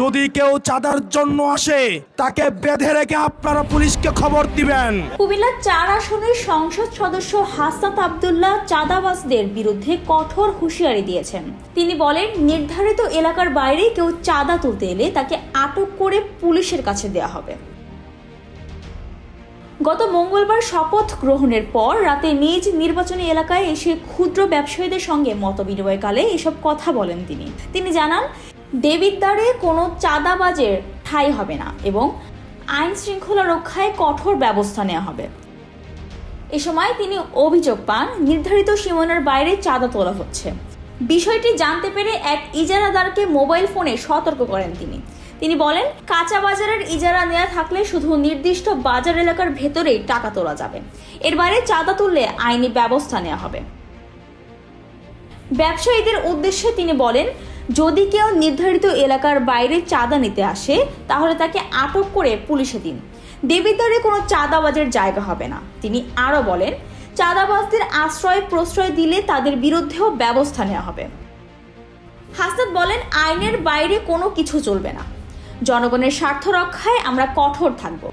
যদি কেউ চাঁদার জন্য আসে তাকে বেঁধে রেখে আপনারা পুলিশকে খবর দিবেন। কুমিল্লা ৪ আসনের সংসদ সদস্য হাসনাত আব্দুল্লাহ চাঁদাবাজদের বিরুদ্ধে কঠোর হুঁশিয়ারি দিয়েছেন। তিনি বলেন, নির্ধারিত এলাকার বাইরে কেউ চাঁদা তুলতে এলে তাকে আটক করে পুলিশের কাছে দেওয়া হবে। গত মঙ্গলবার শপথ গ্রহণের পর রাতে নিজ নির্বাচনী এলাকায় এসে ক্ষুদ্র ব্যবসায়ীদের সঙ্গে মতবিনিময়কালে এসব কথা বলেন তিনি জানান, দেবিদ্বারে কোনো চাঁদাবাজের ঠাঁই হবে না এবং আইন শৃঙ্খলা রক্ষায় কঠোর ব্যবস্থা নেওয়া হবে। এ সময় তিনি অভিযোগ পান, নির্ধারিত সীমানার বাইরে চাঁদা তোলা হচ্ছে। বিষয়টি জানতে পেরে এক ইজারাদারকে মোবাইল ফোনে সতর্ক করেন তিনি বলেন, কাঁচা বাজারের ইজারা নেওয়া থাকলে শুধু নির্দিষ্ট বাজার এলাকার ভেতরেই টাকা তোলা যাবে, এর বাইরে চাঁদা তুললে আইনি ব্যবস্থা নেওয়া হবে। ব্যবসায়ীদের উদ্দেশ্যে তিনি বলেন, যদি কেউ নির্ধারিত এলাকার বাইরে চাঁদা নিতে আসে তাহলে তাকে আটক করে পুলিশে দিন। দেবিদ্বারে কোনো চাঁদাবাজের জায়গা হবে না। তিনি আরও বলেন, চাঁদাবাজদের আশ্রয় প্রশ্রয় দিলে তাদের বিরুদ্ধেও ব্যবস্থা নেওয়া হবে। হাসনাত বলেন, আইনের বাইরে কোনো কিছু চলবে না। জনগণের স্বার্থ রক্ষায় আমরা কঠোর থাকব।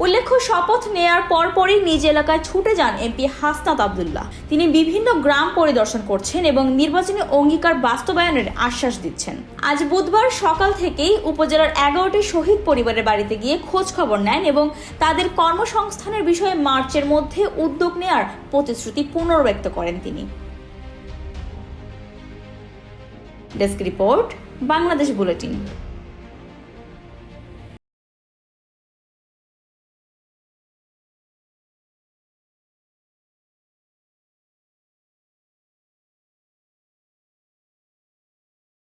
উল্লেখ্য, শপথ নেয়ার পরপরই নিজ এলাকায় ছুটে যান এমপি হাসনাত আব্দুল্লাহ। তিনি বিভিন্ন গ্রাম পরিদর্শন করছেন এবং নির্বাচনী অঙ্গীকার বাস্তবায়নের আশ্বাস দিচ্ছেন। আজ বুধবার সকাল থেকেই উপজেলার 11টি শহীদ পরিবারের বাড়িতে গিয়ে খোঁজ খবর নেন এবং তাদের কর্মসংস্থানের বিষয়ে মার্চের মধ্যে উদ্যোগ নেয়ার প্রতিশ্রুতি পুনর্ব্যক্ত করেন তিনি। Desk report, Bangladesh bulletin.